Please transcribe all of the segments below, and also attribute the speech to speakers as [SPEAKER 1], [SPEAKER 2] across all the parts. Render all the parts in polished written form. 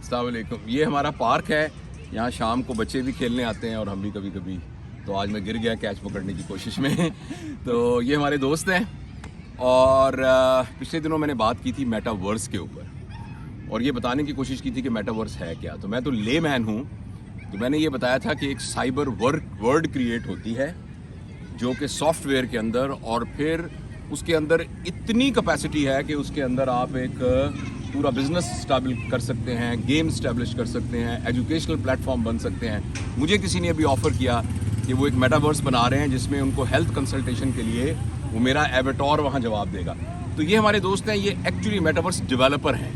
[SPEAKER 1] अस्सलाम वालेकुम। ये हमारा पार्क है, यहाँ शाम को बच्चे भी खेलने आते हैं और हम भी कभी कभी। तो आज मैं गिर गया कैच पकड़ने की कोशिश में तो ये हमारे दोस्त हैं और पिछले दिनों मैंने बात की थी मेटावर्स के ऊपर और ये बताने की कोशिश की थी कि मेटावर्स है क्या। तो मैं तो ले मैन हूँ, तो मैंने ये बताया था कि एक साइबर वर्ल्ड क्रिएट होती है जो कि सॉफ्टवेयर के अंदर, और फिर उसके अंदर इतनी कैपेसिटी है कि उसके अंदर आप एक पूरा बिजनेस स्टैब्लिश कर सकते हैं, गेम स्टैब्लिश कर सकते हैं, एजुकेशनल प्लेटफॉर्म बन सकते हैं। मुझे किसी ने अभी ऑफ़र किया कि वो एक मेटावर्स बना रहे हैं जिसमें उनको हेल्थ कंसल्टेशन के लिए वो मेरा एवेटार वहाँ जवाब देगा। तो ये हमारे दोस्त हैं, ये एक्चुअली मेटावर्स डेवलपर हैं।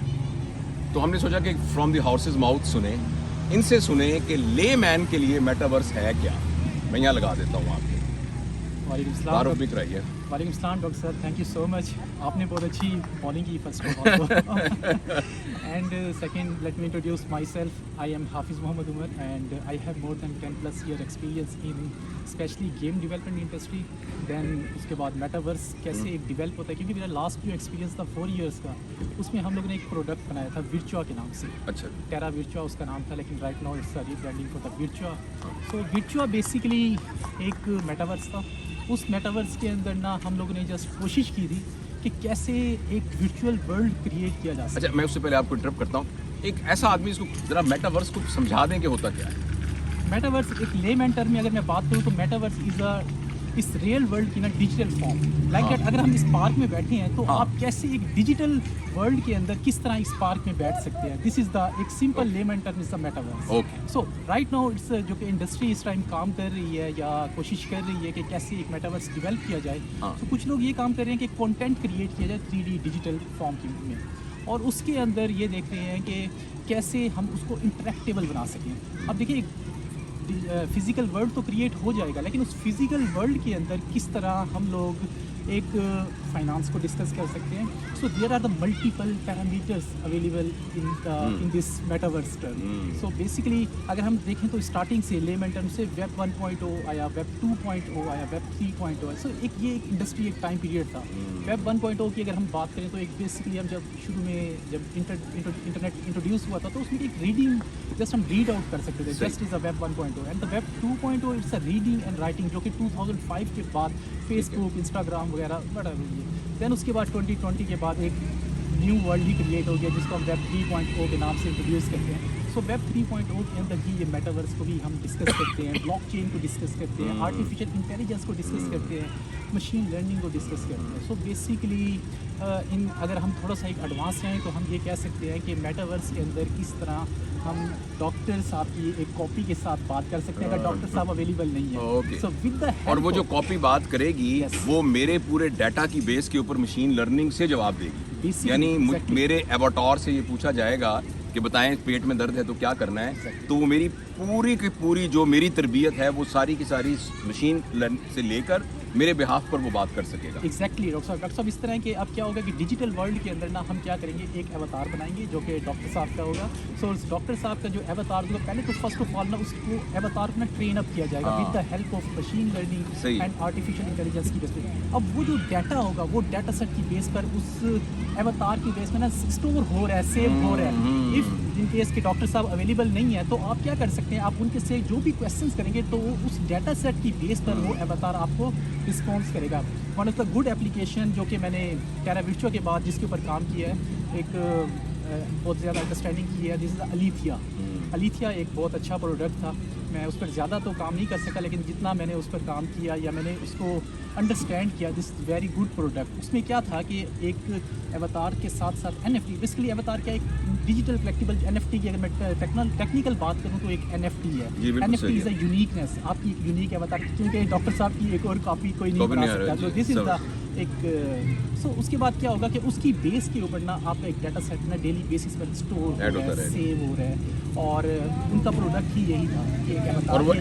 [SPEAKER 1] तो हमने सोचा कि फ्रॉम द हॉर्सेस माउथ सुने, इनसे सुने कि ले मैन के लिए मेटावर्स है क्या। मैं यहाँ लगा देता हूँ आपको।
[SPEAKER 2] वालेकुम
[SPEAKER 1] भी कराइए।
[SPEAKER 2] सलाम doctor sir, thank you so much. आपने बहुत अच्छी बॉलिंग की first of all and second let me introduce myself. I am Hafiz Mohammad Umar and I have more than 10+ year experience in specially game development industry. Then उसके बाद metaverse कैसे एक develop होता है, क्योंकि मेरा लास्ट जो एक्सपीरियंस था 4 ईयर्स का, उसमें हम लोगों ने एक प्रोडक्ट बनाया था विर्चुआ के नाम से।
[SPEAKER 1] अच्छा।
[SPEAKER 2] टेरा विर्चुआ उसका नाम था, लेकिन right now it's rebranding for the Virtua. So Virtua basically एक मेटावर्स था। उस मेटावर्स के अंदर ना हम लोगों ने जस्ट कोशिश की थी कि कैसे एक वर्चुअल वर्ल्ड क्रिएट किया जा सके।
[SPEAKER 1] अच्छा, मैं उससे पहले आपको इंटरप्ट करता हूँ। एक ऐसा आदमी, इसको जरा मेटावर्स को समझा दें कि होता क्या है।
[SPEAKER 2] मेटावर्स एक लेमैन टर्म में अगर मैं बात करूँ तो मेटावर्स इस रियल वर्ल्ड की ना डिजिटल फॉर्म लाइक दैट। अगर हम इस पार्क में बैठे हैं तो आप कैसे एक डिजिटल वर्ल्ड के अंदर किस तरह इस पार्क में बैठ सकते हैं, दिस इज द एक simple layman term is the metaverse.
[SPEAKER 1] Okay.
[SPEAKER 2] So right now it's जो कि इंडस्ट्री इस टाइम काम कर रही है या कोशिश कर रही है कि कैसे एक मेटावर्स डेवलप किया जाए। तो कुछ लोग ये काम कर रहे हैं कि कंटेंट क्रिएट किया जाए 3D डिजिटल फॉर्म में, और उसके अंदर ये देख रहे हैं कि कैसे हम उसको इंटरेक्टेबल बना सकें। अब देखिए, फिज़िकल वर्ल्ड तो क्रिएट हो जाएगा, लेकिन उस फिज़िकल वर्ल्ड के अंदर किस तरह हम लोग एक फाइनेंस को डिस्कस कर सकते हैं। So there are the multiple parameters available in this metaverse term. So basically अगर हम देखें तो स्टार्टिंग से लेमैन टर्म से वेब 1.0 आया, वेब 2.0 आया, वेब 3.0 आया। सो ये एक इंडस्ट्री एक टाइम पीरियड था। वेब 1.0 की अगर हम बात करें तो एक बेसिकली हम जब शुरू में जब इंटरनेट इंट्रोड्यूस हुआ था तो उसमें एक रीडिंग जस्ट हम रीड आउट कर सकते थे, just is a web 1.0। And the web 2.0 it's a reading and writing, जो कि 2005 के बाद फेसबुक, इंस्टाग्राम वगैरह बड़ा हुई है। दैन उसके बाद 2020 के बाद एक न्यू वर्ल्ड ही क्रिएट हो गया जिसको हम वेब 3.0 के नाम से इंट्रोड्यूस करते हैं। सो वेब 3.0 के अंदर ही ये मेटावर्स को भी हम डिस्कस करते हैं, ब्लॉकचेन को डिस्कस करते हैं, आर्टिफिशियल इंटेलिजेंस को डिस्कस करते हैं, मशीन लर्निंग को डिस्कस करते हैं। सो बेसिकली अगर हम थोड़ा सा एक एडवांस रहें तो हम ये कह सकते हैं कि मेटावर्स के अंदर किस तरह हम डॉक्टर साहब की एक कॉपी के साथ बात कर सकते हैं अगर डॉक्टर साहब अवेलेबल नहीं है। सो विद द
[SPEAKER 1] और वो जो कॉपी बात करेगी वो मेरे पूरे डाटा की बेस के ऊपर मशीन लर्निंग से जवाब देगी। यानी मेरे एवाटार से ये पूछा जाएगा कि बताएं पेट में दर्द है तो क्या करना है, तो वो मेरी पूरी की पूरी जो मेरी तरबियत है वो सारी की सारी मशीन लर्निंग से लेकर मेरे बिहाफ पर वो बात कर सकेगा।
[SPEAKER 2] एग्जैक्टली डॉक्टर साहब इस तरह के अब क्या होगा कि डिजिटल वर्ल्ड के अंदर ना हम क्या करेंगे, एक अवतार बनाएंगे जो कि डॉक्टर साहब का होगा। सो डॉक्टर साहब का जो अवतार होगा, पहले तो फर्स्ट ऑफ ऑल ना उसको अवतार को ना ट्रेन अप किया जाएगा with the help of machine learning and artificial intelligence की बेस पे। अब वो जो डाटा होगा वो डाटा सेट की बेस पर उस अवतार की बेस में ना स्टोर हो रहा है, सेव हो रहा है। इफ इन केस के डॉक्टर साहब अवेलेबल नहीं है तो आप क्या कर सकते हैं, आप उनके से जो भी क्वेश्चंस करेंगे तो उस डाटा सेट की बेस पर वो अवतार आपको रिस्पॉन्स करेगा। One of the good application जो कि मैंने टेरा विर्चुआ के बाद जिसके ऊपर काम किया है, एक बहुत ज़्यादा अंडरस्टैंडिंग की है, दिस इज़ अलीथिया। अलीथिया एक बहुत अच्छा प्रोडक्ट था। मैं उस पर ज़्यादा तो काम नहीं कर सका, लेकिन जितना मैंने उस पर काम किया या मैंने उसको अंडरस्टैंड किया, दिस वेरी गुड प्रोडक्ट। उसमें क्या था कि एक अवतार के साथ साथ NFT, बेसिकली अवतार क्या एक डिजिटल कलेक्टिबल NFT की अगर मैं टेक्निकल बात करूँ तो एक NFT है। NFT इज़ अ यूनिकनेस, आपकी एक यूनिक अवतार, क्योंकि डॉक्टर साहब की एक और कॉपी कोई नहीं बना सकता। तो दिस इज़ द एक सो उसके बाद क्या होगा कि उसकी बेस के ऊपर ना आपका एक डाटा सेट ना डेली बेसिस पर स्टोर हो रहा है, सेव हो रहा है, और उनका प्रोडक्ट ही यही था कि
[SPEAKER 1] और वो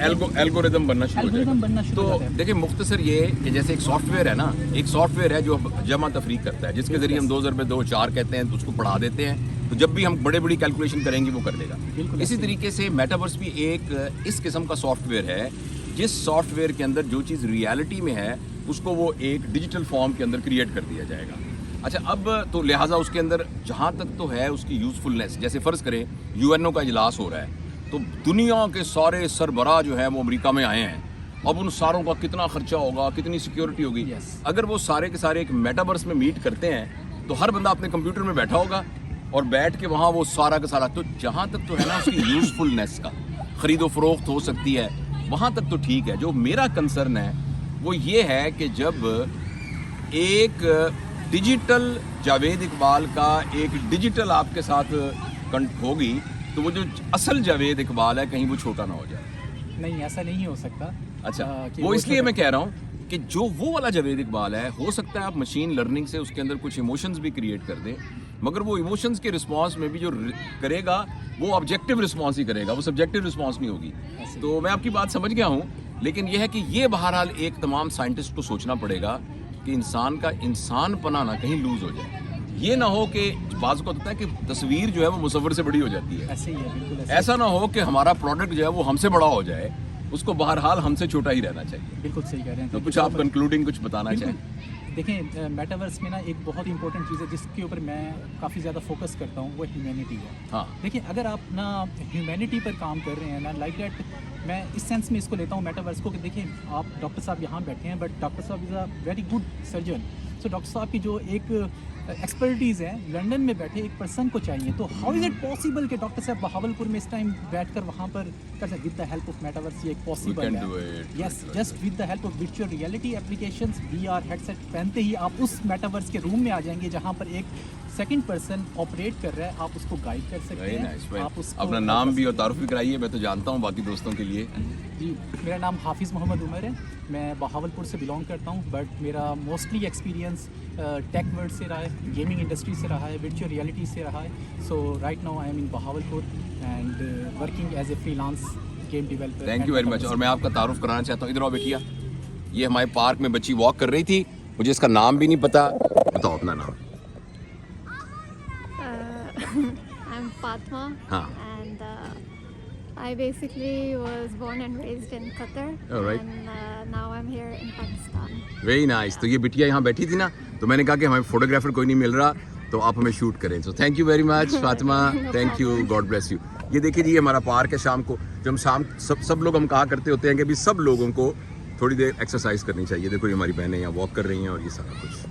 [SPEAKER 1] एल्गोरिदम बनना शुरू हो जाएगा। तो देखिए मुख्तसर ये कि जैसे एक सॉफ्टवेयर है ना, एक सॉफ्टवेयर है जो जमा तफरीक करता है, जिसके जरिए हम 2 ज़रबे 2 4 कहते हैं तो उसको पढ़ा देते हैं, तो जब भी हम बड़ी कैलकुलेशन करेंगे वो कर देगा। इसी तरीके से मेटावर्स भी एक इस किस्म का सॉफ्टवेयर है जिस सॉफ्टवेयर के अंदर जो चीज़ रियलिटी में है उसको वो एक डिजिटल फॉर्म के अंदर क्रिएट कर दिया जाएगा। अच्छा, अब तो लिहाजा उसके अंदर जहाँ तक तो है उसकी यूज़फुलनेस, जैसे फ़र्ज़ करें यूएनओ का इजलास हो रहा है, तो दुनिया के सारे सरबराह जो है वो अमेरिका में आए हैं। अब उन सारों का कितना खर्चा होगा, कितनी सिक्योरिटी होगी।
[SPEAKER 2] Yes.
[SPEAKER 1] अगर वो सारे के सारे एक मेटावर्स में मीट करते हैं तो हर बंदा अपने कंप्यूटर में बैठा होगा और बैठ के वहाँ वो सारा का सारा, तो जहाँ तक तो है ना उसकी यूज़फुलनेस का, ख़रीदो फरोख्त हो सकती है, वहाँ तक तो ठीक है। जो मेरा कंसर्न है वो ये है कि जब एक डिजिटल जावेद इकबाल का एक डिजिटल आपके साथ होगी, तो वो जो असल जावेद इकबाल है कहीं वो छोटा ना हो जाए।
[SPEAKER 2] नहीं, ऐसा नहीं हो सकता।
[SPEAKER 1] अच्छा,
[SPEAKER 2] कि
[SPEAKER 1] वो इसलिए मैं कह रहा हूँ कि जो वो वाला जावेद इकबाल है, हो सकता है आप मशीन लर्निंग से उसके अंदर कुछ इमोशंस भी क्रिएट कर दें, मगर वो इमोशंस के रिस्पांस में भी जो करेगा वो ऑब्जेक्टिव रिस्पांस ही करेगा, वो सब्जेक्टिव रिस्पांस नहीं होगी। तो मैं आपकी बात समझ गया हूँ, लेकिन यह है कि ये बहरहाल एक तमाम साइंटिस्ट को सोचना पड़ेगा कि इंसान का इंसानपना ना कहीं लूज हो जाए। ये ना हो कि बाज़ को होता है कि तस्वीर जो है वो मुसव्विर से बड़ी हो जाती है।
[SPEAKER 2] ऐसे ही है, बिल्कुल ऐसे।
[SPEAKER 1] ऐसा ना हो कि हमारा प्रोडक्ट जो है वो हमसे बड़ा हो जाए, उसको बहरहाल हमसे छोटा ही रहना चाहिए।
[SPEAKER 2] बिल्कुल सही कह रहे हैं।
[SPEAKER 1] तो कुछ आप कंक्लूडिंग कुछ बताना चाहें?
[SPEAKER 2] देखें, मेटावर्स में ना एक बहुत इंपॉर्टेंट चीज़ है जिसके ऊपर मैं काफ़ी ज़्यादा फोकस करता हूँ, वो ह्यूमैनिटी है।
[SPEAKER 1] हाँ,
[SPEAKER 2] देखिए, अगर आप ना ह्यूमैनिटी पर काम कर रहे हैं ना, लाइक दैट, मैं इस सेंस में इसको लेता हूँ मेटावर्स को कि देखिए आप डॉक्टर साहब यहाँ बैठे हैं, बट डॉक्टर साहब is a very good surgeon. So doctor साहब की जो एक एक्सपर्टीज़ है, लंदन में बैठे एक पर्सन को चाहिए, तो हाउ इज़ इट पॉसिबल कि डॉक्टर साहब बहावलपुर में इस टाइम बैठकर वहाँ पर कर सकते? With the help of metaverse ये पॉसिबल है। Yes, just with the help of virtual reality applications, VR headset पहनते ही आप उस मेटावर्स के रूम में आ जाएंगे जहाँ पर एक सेकंड पर्सन ऑपरेट कर रहा है, आप उसको गाइड कर सकते हैं। आप उसको
[SPEAKER 1] अपना नाम भी और तारुफ भी कराइए, मैं तो जानता हूँ बाकी दोस्तों के लिए।
[SPEAKER 2] जी, मेरा नाम हाफिज़ मोहम्मद उमर है, मैं बहावलपुर से बिलोंग करता हूँ, बट मेरा मोस्टली एक्सपीरियंस टेक वर्ल्ड से रहा है, गेमिंग इंडस्ट्री से रहा है, वर्चुअल रियलिटी से रहा है। So right now I am in Bahawalpur and working as a freelance game developer.
[SPEAKER 1] Thank you very much. और मैं आपका तारुफ कराना चाहता हूँ, इधर आओ बेटिया। ये हमारे पार्क में बच्ची वॉक कर रही थी, मुझे इसका नाम भी नहीं पता, बताओ अपना नाम।
[SPEAKER 3] I'm Fatma.
[SPEAKER 1] हाँ.
[SPEAKER 3] And I basically was born and raised in Qatar.
[SPEAKER 1] All right.
[SPEAKER 3] And now I'm here in Pakistan.
[SPEAKER 1] Very nice. तो ये बिटिया यहाँ बैठी थी ना, तो मैंने कहा कि हमें फोटोग्राफर कोई नहीं मिल रहा, तो आप हमें शूट करें। So thank you very much Fatima, thank you, God bless you. ये देखिए जी, हमारा पार्क है। शाम को जब हम शाम सब लोग हम कहा करते होते हैं कि भी सब लोगों को थोड़ी देर एक्सरसाइज करनी चाहिए। देखो ये हमारी बहनें यहाँ वॉक कर रही हैं और ये सारा कुछ।